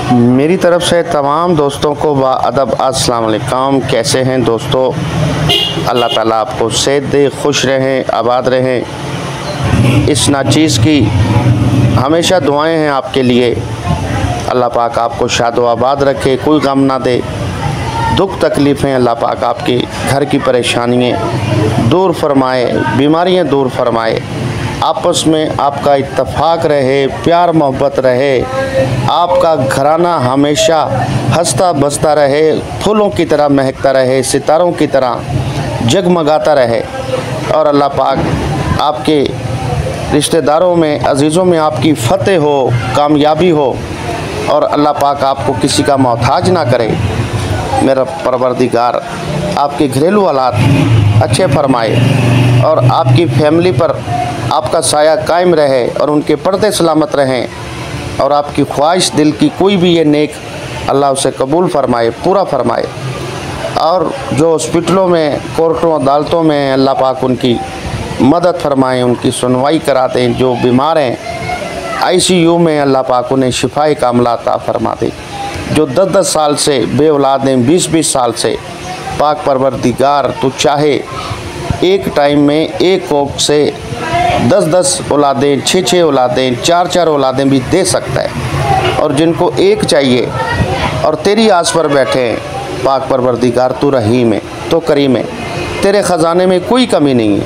मेरी तरफ से तमाम दोस्तों को बाअदब अस्सलाम वालेकुम। कैसे हैं दोस्तों? अल्लाह ताला आपको सेहत दे, खुश रहें, आबाद रहें। इस नाचीज़ की हमेशा दुआएं हैं आपके लिए। अल्लाह पाक आपको शादो आबाद रखे, कोई गम ना दे। दुख तकलीफ़ें अल्लाह पाक आपके घर की परेशानियाँ दूर फरमाए, बीमारियाँ दूर फरमाए। आपस में आपका इत्तफाक रहे, प्यार मोहब्बत रहे, आपका घराना हमेशा हंसता बसता रहे, फूलों की तरह महकता रहे, सितारों की तरह जगमगाता रहे। और अल्लाह पाक आपके रिश्तेदारों में, अजीज़ों में आपकी फ़तेह हो, कामयाबी हो। और अल्लाह पाक आपको किसी का मोहताज ना करे। मेरा परवरदिगार आपके घरेलू हालात अच्छे फरमाए और आपकी फैमिली पर आपका साया कायम रहे और उनके पर्दे सलामत रहें। और आपकी ख्वाहिश दिल की कोई भी ये नेक अल्लाह उसे कबूल फरमाए, पूरा फरमाए। और जो हॉस्पिटलों में, कोर्टों, अदालतों में, अल्लाह पाक उनकी मदद फरमाएँ, उनकी सुनवाई करा दें। जो बीमार हैं ICU में, अल्लाह पाक उन्हें शिफाए कामला अता फरमा दे। जो 10-10 साल से बे औलाद हैं, 20-20 साल से, पाक परवरदिगार तो चाहे एक टाइम में एक कोख से 10-10 औलादें, 6-6 औलादें, 4-4 औलादें भी दे सकता है। और जिनको एक चाहिए और तेरी आस पर बैठे हैं, पाक परवरदिगार तू रहीम है, तो करीम है, तेरे ख़जाने में कोई कमी नहीं है।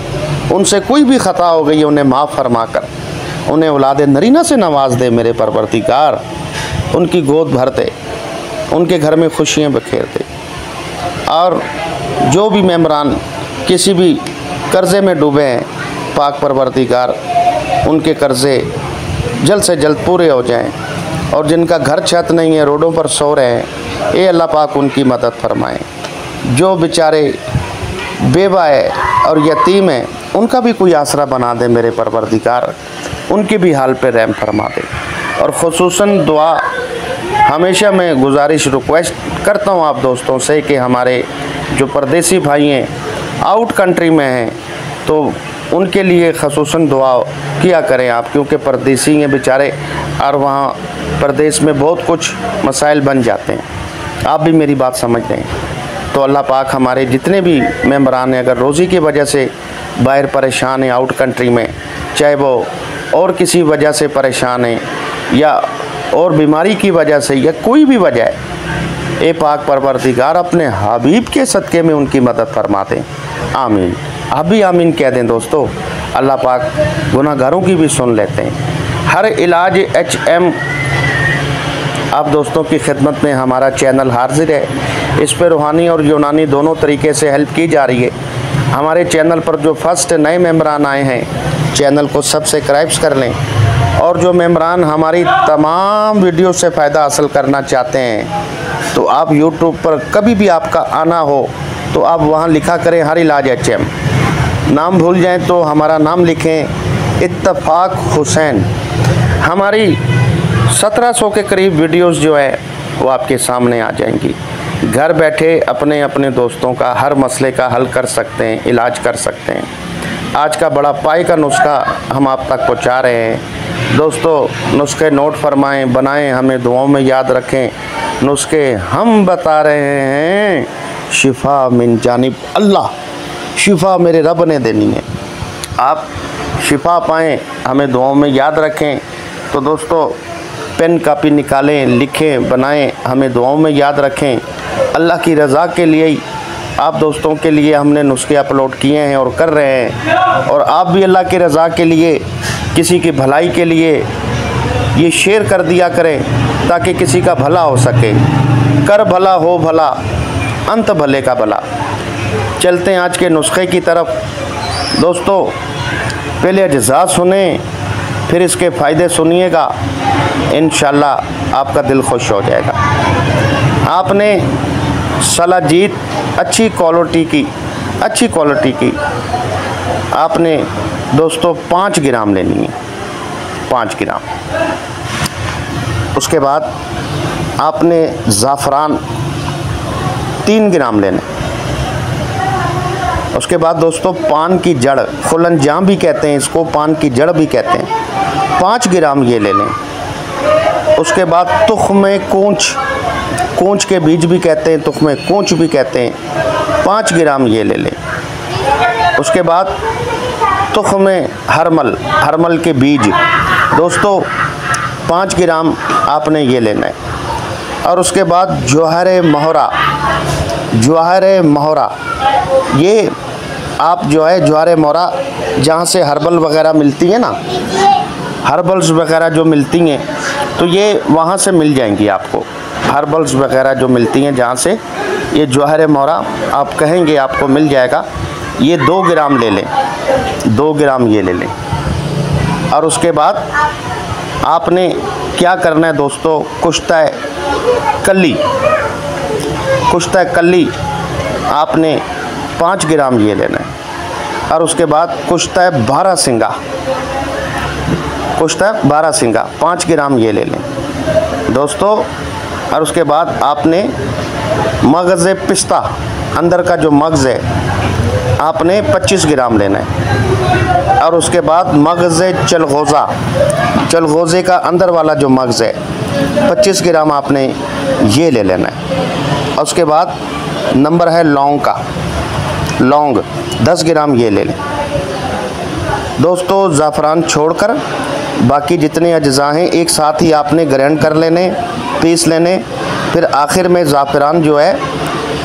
उनसे कोई भी ख़ता हो गई है, उन्हें माफ़ फरमा कर उन्हें औलाद नरीना से नवाज दे मेरे परवरदिगार। उनकी गोद भरते, उनके घर में खुशियाँ बखेरते। और जो भी मेम्बरान किसी भी कर्ज़े में डूबे हैं, पाक परवरदिगार उनके कर्ज़े जल्द से जल्द पूरे हो जाएं। और जिनका घर छत नहीं है, रोडों पर सो रहे हैं, ए अल्लाह पाक उनकी मदद फरमाएं। जो बेचारे बेवा है और यतीम है, उनका भी कोई आसरा बना दे मेरे परवरदिगार। उनके भी हाल पे रहम फरमा दे। और ख़ुसूसन दुआ हमेशा मैं गुजारिश रिक्वेस्ट करता हूँ आप दोस्तों से कि हमारे जो परदेसी भाई हैं, आउट कंट्री में हैं, तो उनके लिए ख़ुसूसन दुआ किया करें आप, क्योंकि परदेसी हैं बेचारे और वहाँ परदेश में बहुत कुछ मसाइल बन जाते हैं। आप भी मेरी बात समझ लें। तो अल्लाह पाक हमारे जितने भी मेम्बरान हैं, अगर रोज़ी की वजह से बाहर परेशान हैं आउट कंट्री में, चाहे वो और किसी वजह से परेशान हैं या और बीमारी की वजह से या कोई भी वजह है, ए पाक परवरदिगार अपने हबीब के सदक़े में उनकी मदद फरमा दें। आमीन। आप भी आमीन कह दें दोस्तों। अल्लाह पाक गुनाहगारों की भी सुन लेते हैं। हर इलाज HM आप दोस्तों की खिदमत में हमारा चैनल हाजिर है। इस पर रूहानी और यूनानी दोनों तरीके से हेल्प की जा रही है। हमारे चैनल पर जो फर्स्ट नए मेम्बरान आए हैं, चैनल को सब्सक्राइब कर लें। और जो मेम्बरान हमारी तमाम वीडियो से फ़ायदा हासिल करना चाहते हैं, तो आप YouTube पर कभी भी आपका आना हो तो आप वहाँ लिखा करें हर इलाज HM। नाम भूल जाएं तो हमारा नाम लिखें इत्तफाक हुसैन। हमारी 1700 के करीब वीडियोस जो है वो आपके सामने आ जाएंगी। घर बैठे अपने अपने दोस्तों का हर मसले का हल कर सकते हैं, इलाज कर सकते हैं। आज का बड़ा पाई का नुस्खा हम आप तक पहुंचा रहे हैं। दोस्तों नुस्खे नोट फरमाएं, बनाएं, हमें दुआओं में याद रखें। नुस्खे हम बता रहे हैं, शिफा मिन जानिब अल्लाह, शिफा मेरे रब ने देनी है। आप शिफा पाएँ, हमें दुआओं में याद रखें। तो दोस्तों पेन कापी निकालें, लिखें, बनाएं, हमें दुआओं में याद रखें। अल्लाह की रज़ा के लिए ही आप दोस्तों के लिए हमने नुस्खे अपलोड किए हैं और कर रहे हैं। और आप भी अल्लाह की रज़ा के लिए, किसी की भलाई के लिए ये शेयर कर दिया करें ताकि किसी का भला हो सके। कर भला हो भला, अंत भले का भला। चलते हैं आज के नुस्खे की तरफ। दोस्तों पहले अज्जा सुने, फिर इसके फ़ायदे सुनिएगा। इंशाअल्लाह आपका दिल खुश हो जाएगा। आपने सलाजीत अच्छी क्वालिटी की आपने दोस्तों 5 ग्राम लेनी है, 5 ग्राम। उसके बाद आपने ज़ाफ़रान 3 ग्राम लेने। उसके बाद दोस्तों पान की जड़, खुलन जाम भी कहते हैं इसको, पान की जड़ भी कहते हैं, 5 ग्राम ये ले लें। उसके बाद तुख्म कोंच, कोंच के बीज भी कहते हैं, तुख्म कोंच भी कहते हैं, 5 ग्राम ये ले लें। उसके बाद तुख्म हरमल, हरमल के बीज दोस्तों 5 ग्राम आपने ये लेना है। और उसके बाद जवाहर मोहरा, जवाहर मोहरा ये आप जो है जवाहर मोहरा जहाँ से हर्बल वगैरह मिलती है ना, हर्बल्स वगैरह जो मिलती हैं तो ये वहाँ से मिल जाएंगी आपको। हर्बल्स वगैरह जो मिलती हैं जहाँ से, ये जवाहर मोहरा आप कहेंगे आपको मिल जाएगा। ये 2 ग्राम ले लें, 2 ग्राम ये ले लें। और उसके बाद आपने क्या करना है दोस्तों, कुश्ता कल्ली, कुश्ता कल्ली आपने 5 ग्राम ये लेना है। और उसके बाद कुश्ता बारहसिंगा, कुश्ता बारहसिंगा 5 ग्राम ये ले लें दोस्तों। और उसके बाद आपने मगज़ पिस्ता, अंदर का जो मगज़ है आपने 25 ग्राम लेना है। और उसके बाद मगज़ चलगोज़ा, चलगोज़े का अंदर वाला जो मगज़ है 25 ग्राम आपने ये ले लेना है। और उसके बाद नंबर है लौंग का, लौंग 10 ग्राम ये ले लें दोस्तों। ज़ाफ़रान छोड़कर बाकी जितने अज्जा हैं एक साथ ही आपने ग्राइंड कर लेने, पीस लेने। फिर आखिर में ज़ाफ़रान जो है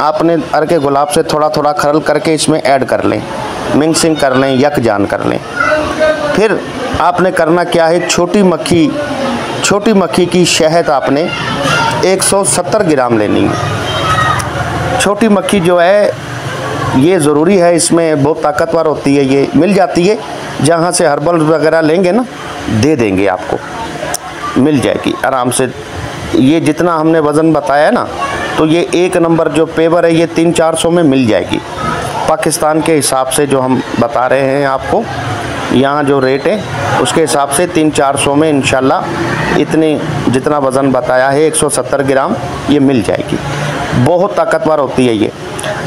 आपने अर्के गुलाब से थोड़ा थोड़ा खरल करके इसमें ऐड कर लें, मिक्सिंग कर लें, यकजान कर लें। फिर आपने करना क्या है, छोटी मक्खी, छोटी मक्खी की शहद आपने 170 ग्राम लेनी है। छोटी मक्खी जो है ये ज़रूरी है, इसमें बहुत ताकतवर होती है, ये मिल जाती है जहाँ से हर्बल वगैरह लेंगे ना, दे देंगे आपको, मिल जाएगी आराम से। ये जितना हमने वज़न बताया ना, तो ये 1 नंबर जो पेवर है ये 300-400 में मिल जाएगी पाकिस्तान के हिसाब से। जो हम बता रहे हैं आपको यहाँ जो रेट है उसके हिसाब से 300-400 में इंशाल्लाह इतने जितना वज़न बताया है 170 ग्राम ये मिल जाएगी। बहुत ताकतवर होती है ये।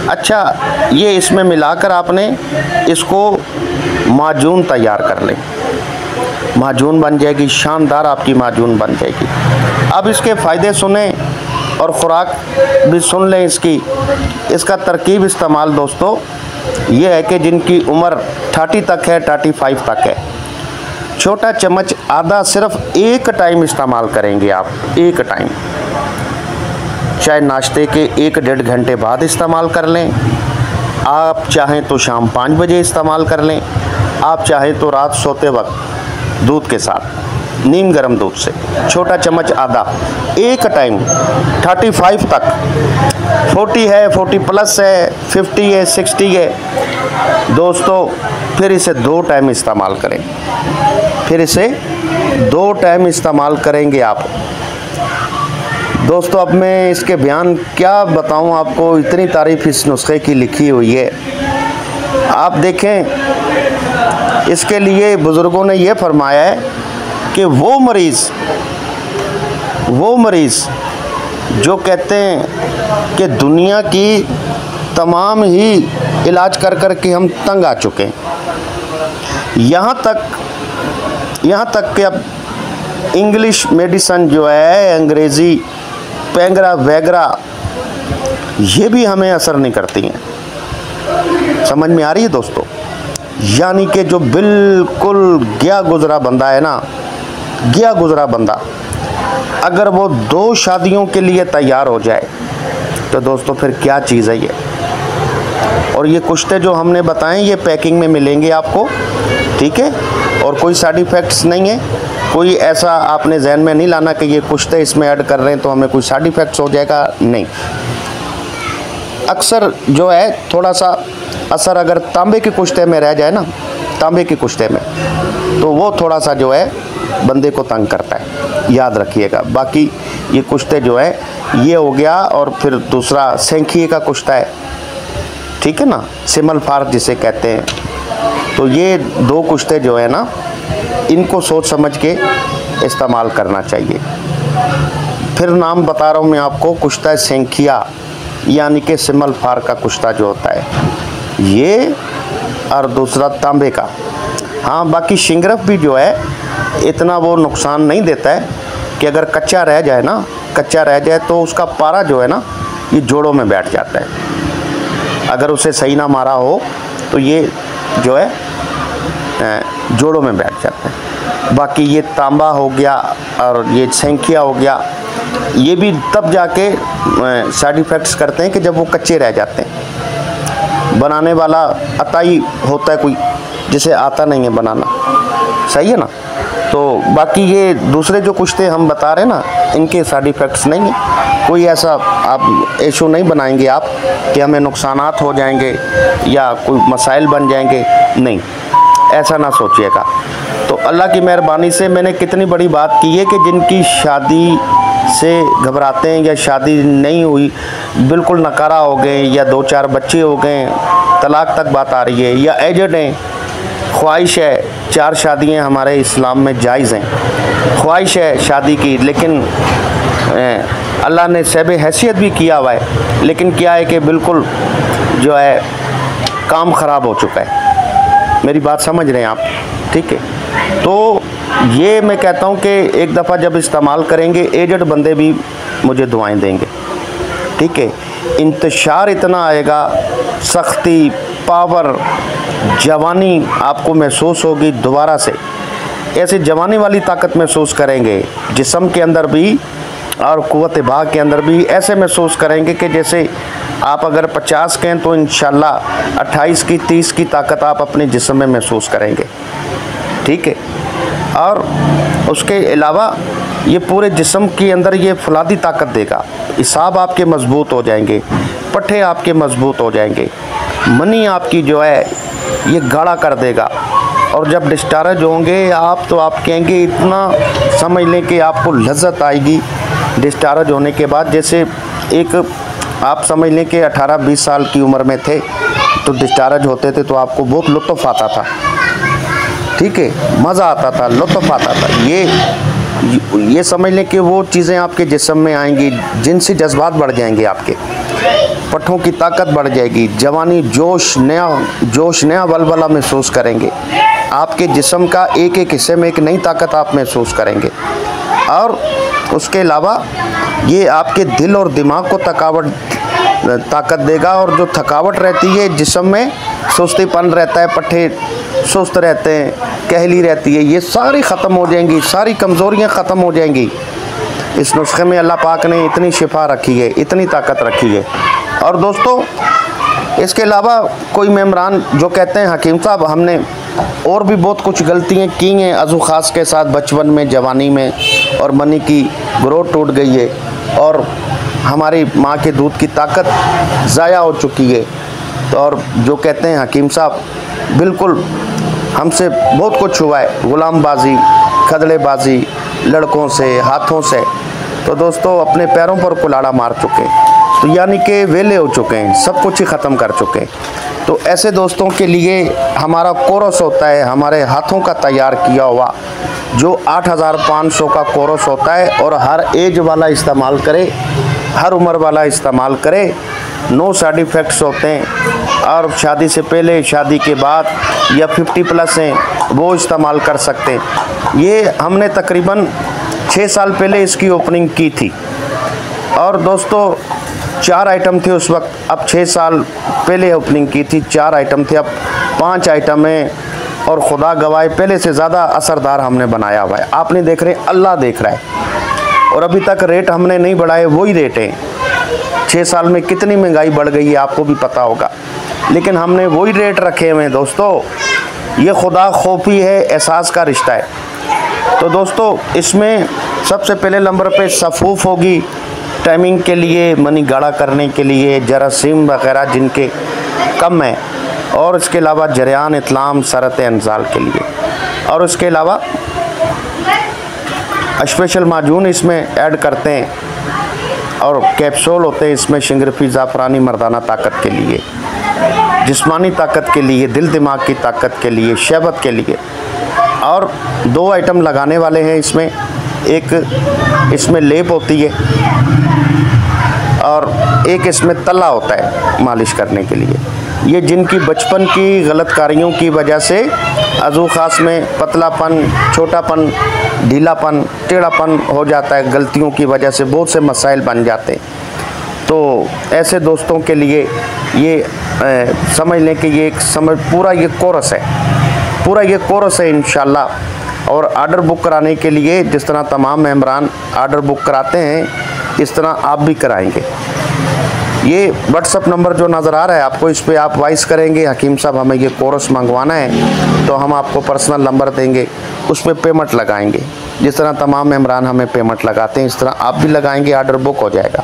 अच्छा, ये इसमें मिलाकर आपने इसको माजून तैयार कर लें, माजून बन जाएगी, शानदार आपकी माजून बन जाएगी। अब इसके फ़ायदे सुने और ख़ुराक भी सुन लें इसकी। इसका तरकीब इस्तेमाल दोस्तों ये है कि जिनकी उम्र 30 तक है, 35 तक है, छोटा चम्मच आधा सिर्फ एक टाइम इस्तेमाल करेंगे आप, एक टाइम, चाहे नाश्ते के 1-1.5 घंटे बाद इस्तेमाल कर लें। आप चाहें तो शाम 5 बजे इस्तेमाल कर लें, आप चाहें तो रात सोते वक्त दूध के साथ, नीम गर्म दूध से, छोटा चम्मच आधा एक टाइम। 35 तक, 40 है, 40 प्लस है, 50 है, 60 है दोस्तों, फिर इसे 2 टाइम इस्तेमाल करें, फिर इसे 2 टाइम इस्तेमाल करेंगे आप दोस्तों। अब मैं इसके बयान क्या बताऊं आपको, इतनी तारीफ़ इस नुस्खे की लिखी हुई है। आप देखें, इसके लिए बुज़ुर्गों ने ये फरमाया है कि वो मरीज़ जो कहते हैं कि दुनिया की तमाम ही इलाज कर कर के हम तंग आ चुके हैं, यहाँ तक कि अब इंग्लिश मेडिसन जो है, अंग्रेज़ी पैंगरा वैगरा, ये भी हमें असर नहीं करती हैं। समझ में आ रही है दोस्तों? यानी कि जो बिल्कुल गया गुज़रा बंदा है ना, गया गुज़रा बंदा, अगर वो 2 शादियों के लिए तैयार हो जाए तो दोस्तों फिर क्या चीज़ है ये। और ये कुश्ते जो हमने बताएं ये पैकिंग में मिलेंगे आपको, ठीक है, और कोई साइड इफ़ेक्ट्स नहीं है। कोई ऐसा आपने जहन में नहीं लाना कि ये कुश्ते इसमें ऐड कर रहे हैं तो हमें कोई साइड इफ़ेक्ट्स हो जाएगा, नहीं। अक्सर जो है थोड़ा सा असर अगर तांबे के कुश्ते में रह जाए ना, तांबे के कुश्ते में, तो वो थोड़ा सा जो है बंदे को तंग करता है, याद रखिएगा। बाकी ये कुश्ते जो है ये हो गया, और फिर दूसरा सेंखिए का कुश्ता है, ठीक है ना, सिमल फार जिसे कहते हैं। तो ये 2 कुश्ते जो है ना, इनको सोच समझ के इस्तेमाल करना चाहिए। फिर नाम बता रहा हूँ मैं आपको, कुश्ता सेंखिया यानी कि सिमल फार का कुश्ता जो होता है ये, और दूसरा तांबे का। हाँ, बाकी शिंगरफ भी जो है इतना वो नुकसान नहीं देता है, कि अगर कच्चा रह जाए ना, कच्चा रह जाए तो उसका पारा जो है ना ये जोड़ों में बैठ जाता है। अगर उसे सही ना मारा हो तो ये जो है जोड़ों में बैठ जाता है। बाकी ये तांबा हो गया और ये सेंकिया हो गया, ये भी तब जाके साइड इफ़ेक्ट्स करते हैं कि जब वो कच्चे रह जाते हैं। बनाने वाला अताई होता है कोई, जिसे आता नहीं है बनाना, सही है ना। तो बाकी ये दूसरे जो कुछ थे हम बता रहे हैं ना, इनके साइड इफ़ेक्ट्स नहीं है। कोई ऐसा आप इशू नहीं बनाएंगे आप कि हमें नुकसानात हो जाएंगे या कोई मसाइल बन जाएंगे, नहीं, ऐसा ना सोचिएगा। तो अल्लाह की मेहरबानी से मैंने कितनी बड़ी बात की है कि जिनकी शादी से घबराते हैं या शादी नहीं हुई, बिल्कुल नकारा हो गए या 2-4 बच्चे हो गए, तलाक तक बात आ रही है, या एजेड हैं, ख्वाहिश है, 4 शादियां हमारे इस्लाम में जायज़ हैं, ख्वाहिश है शादी की, लेकिन अल्लाह ने सहब हैसियत भी किया हुआ है, लेकिन क्या है कि बिल्कुल जो है काम ख़राब हो चुका है। मेरी बात समझ रहे हैं आप, ठीक है। तो ये मैं कहता हूँ कि एक दफ़ा जब इस्तेमाल करेंगे, एजेड बंदे भी मुझे दुआएं देंगे, ठीक है। इंतशार इतना आएगा, सख्ती, पावर, जवानी आपको महसूस होगी दोबारा से, ऐसे जवानी वाली ताकत महसूस करेंगे जिस्म के अंदर भी और क़ुव्वत भाग के अंदर भी। ऐसे महसूस करेंगे कि जैसे आप अगर 50 के हैं तो इंशाल्लाह 28 की 30 की ताकत आप अपने जिस्म में महसूस करेंगे, ठीक है। और उसके अलावा ये पूरे जिस्म के अंदर ये फौलादी ताकत देगा, इसाब आपके मजबूत हो जाएंगे, पट्ठे आपके मजबूत हो जाएंगे, मनी आपकी जो है ये गाढ़ा कर देगा। और जब डिस्चार्ज होंगे आप तो आप कहेंगे, इतना समझ लें कि आपको लज्जत आएगी डिस्चार्ज होने के बाद। जैसे एक आप समझ लें कि 18-20 साल की उम्र में थे तो डिस्चार्ज होते थे तो आपको बहुत लुत्फ़ आता था, ठीक है, मज़ा आता था, लुत्फ़ आता था। ये समझ लें कि वो चीज़ें आपके जिस्म में आएंगी जिनसे जज्बात बढ़ जाएंगे, आपके पट्ठों की ताकत बढ़ जाएगी, जवानी, जोश, नया वलवला महसूस करेंगे। आपके जिस्म का एक एक हिस्से में एक नई ताकत आप महसूस करेंगे। और उसके अलावा ये आपके दिल और दिमाग को ताकत देगा। और जो थकावट रहती है जिस्म में, सुस्तीपन रहता है, पट्ठे सुस्त रहते हैं, कहली रहती है, ये सारी ख़त्म हो जाएंगी, सारी कमज़ोरियाँ ख़त्म हो जाएंगी। इस नुस्खे में अल्लाह पाक ने इतनी शिफा रखी है, इतनी ताकत रखी है। और दोस्तों इसके अलावा कोई मेम्बरान जो कहते हैं हकीम साहब हमने और भी बहुत कुछ गलतियाँ की हैं अज़ू ख़ास के साथ बचपन में, जवानी में, और मनी की ग्रोथ टूट गई है और हमारी माँ के दूध की ताकत ज़ाया हो चुकी है। तो और जो कहते हैं हकीम साहब बिल्कुल हमसे बहुत कुछ हुआ है, ग़ुलामबाजी, खदड़ेबाजी, लड़कों से, हाथों से, तो दोस्तों अपने पैरों पर कुल्हाड़ा मार चुके हैं, तो यानी कि वेले हो चुके हैं, सब कुछ ही ख़त्म कर चुके हैं। तो ऐसे दोस्तों के लिए हमारा कोर्स होता है, हमारे हाथों का तैयार किया हुआ, जो 8500 का कोर्स होता है। और हर एज वाला इस्तेमाल करे, हर उम्र वाला इस्तेमाल करे, नो साइड इफ़ेक्ट्स होते हैं। और शादी से पहले, शादी के बाद, या 50+ हैं वो इस्तेमाल कर सकते हैं। ये हमने तकरीबन 6 साल पहले इसकी ओपनिंग की थी। और दोस्तों 4 आइटम थे उस वक्त, अब 6 साल पहले ओपनिंग की थी, 4 आइटम थे, अब 5 आइटम हैं। और खुदा गवाह पहले से ज़्यादा असरदार हमने बनाया हुआ है। आप नहीं देख रहे, अल्लाह देख रहा है। और अभी तक रेट हमने नहीं बढ़ाए, वही रेट हैं। 6 साल में कितनी महंगाई बढ़ गई है आपको भी पता होगा, लेकिन हमने वही रेट रखे हुए हैं। दोस्तों ये खुदा खौफी है, एहसास का रिश्ता है। तो दोस्तों इसमें सबसे पहले नंबर पे सफ़ूफ़ होगी, टाइमिंग के लिए, मनी गाढ़ा करने के लिए, जरासीम वगैरह जिनके कम है, और इसके अलावा जरियान, इतलाम, सरत अंजाल के लिए। और उसके अलावा स्पेशल माजून इसमें ऐड करते हैं, और कैप्सूल होते हैं इसमें शिंगरफी, ज़ाफ़रानी, मर्दाना ताकत के लिए, जिस्मानी ताकत के लिए, दिल दिमाग की ताकत के लिए, शहबत के लिए। और 2 आइटम लगाने वाले हैं इसमें, एक इसमें लेप होती है और एक इसमें तला होता है मालिश करने के लिए। ये जिनकी बचपन की गलत कारियों की वजह से अज़ू ख़ास में पतलापन, छोटापन, ढीलापन, टेढ़ापन हो जाता है, गलतियों की वजह से बहुत से मसाइल बन जाते हैं। तो ऐसे दोस्तों के लिए ये समझ लें कि ये पूरा ये कोर्स है इंशाल्लाह। और आर्डर बुक कराने के लिए जिस तरह तमाम मेंबरान आर्डर बुक कराते हैं, इस तरह आप भी कराएंगे। ये व्हाट्सअप नंबर जो नज़र आ रहा है आपको, इस पर आप वॉइस करेंगे हकीम साहब हमें ये कोर्स मंगवाना है, तो हम आपको पर्सनल नंबर देंगे, उस पर पेमेंट लगाएंगे। जिस तरह तमाम मेंबरान हमें पेमेंट लगाते हैं, इस तरह आप भी लगाएंगे, आर्डर बुक हो जाएगा।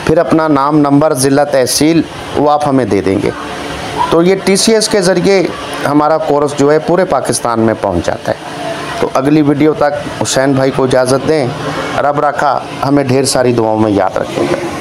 फिर अपना नाम, नंबर, ज़िला, तहसील वो आप हमें दे देंगे। तो ये TCS के ज़रिए हमारा कोर्स जो है पूरे पाकिस्तान में पहुंच जाता है। तो अगली वीडियो तक हुसैन भाई को इजाज़त दें। रब रखा हमें ढेर सारी दुआओं में याद रखेंगे।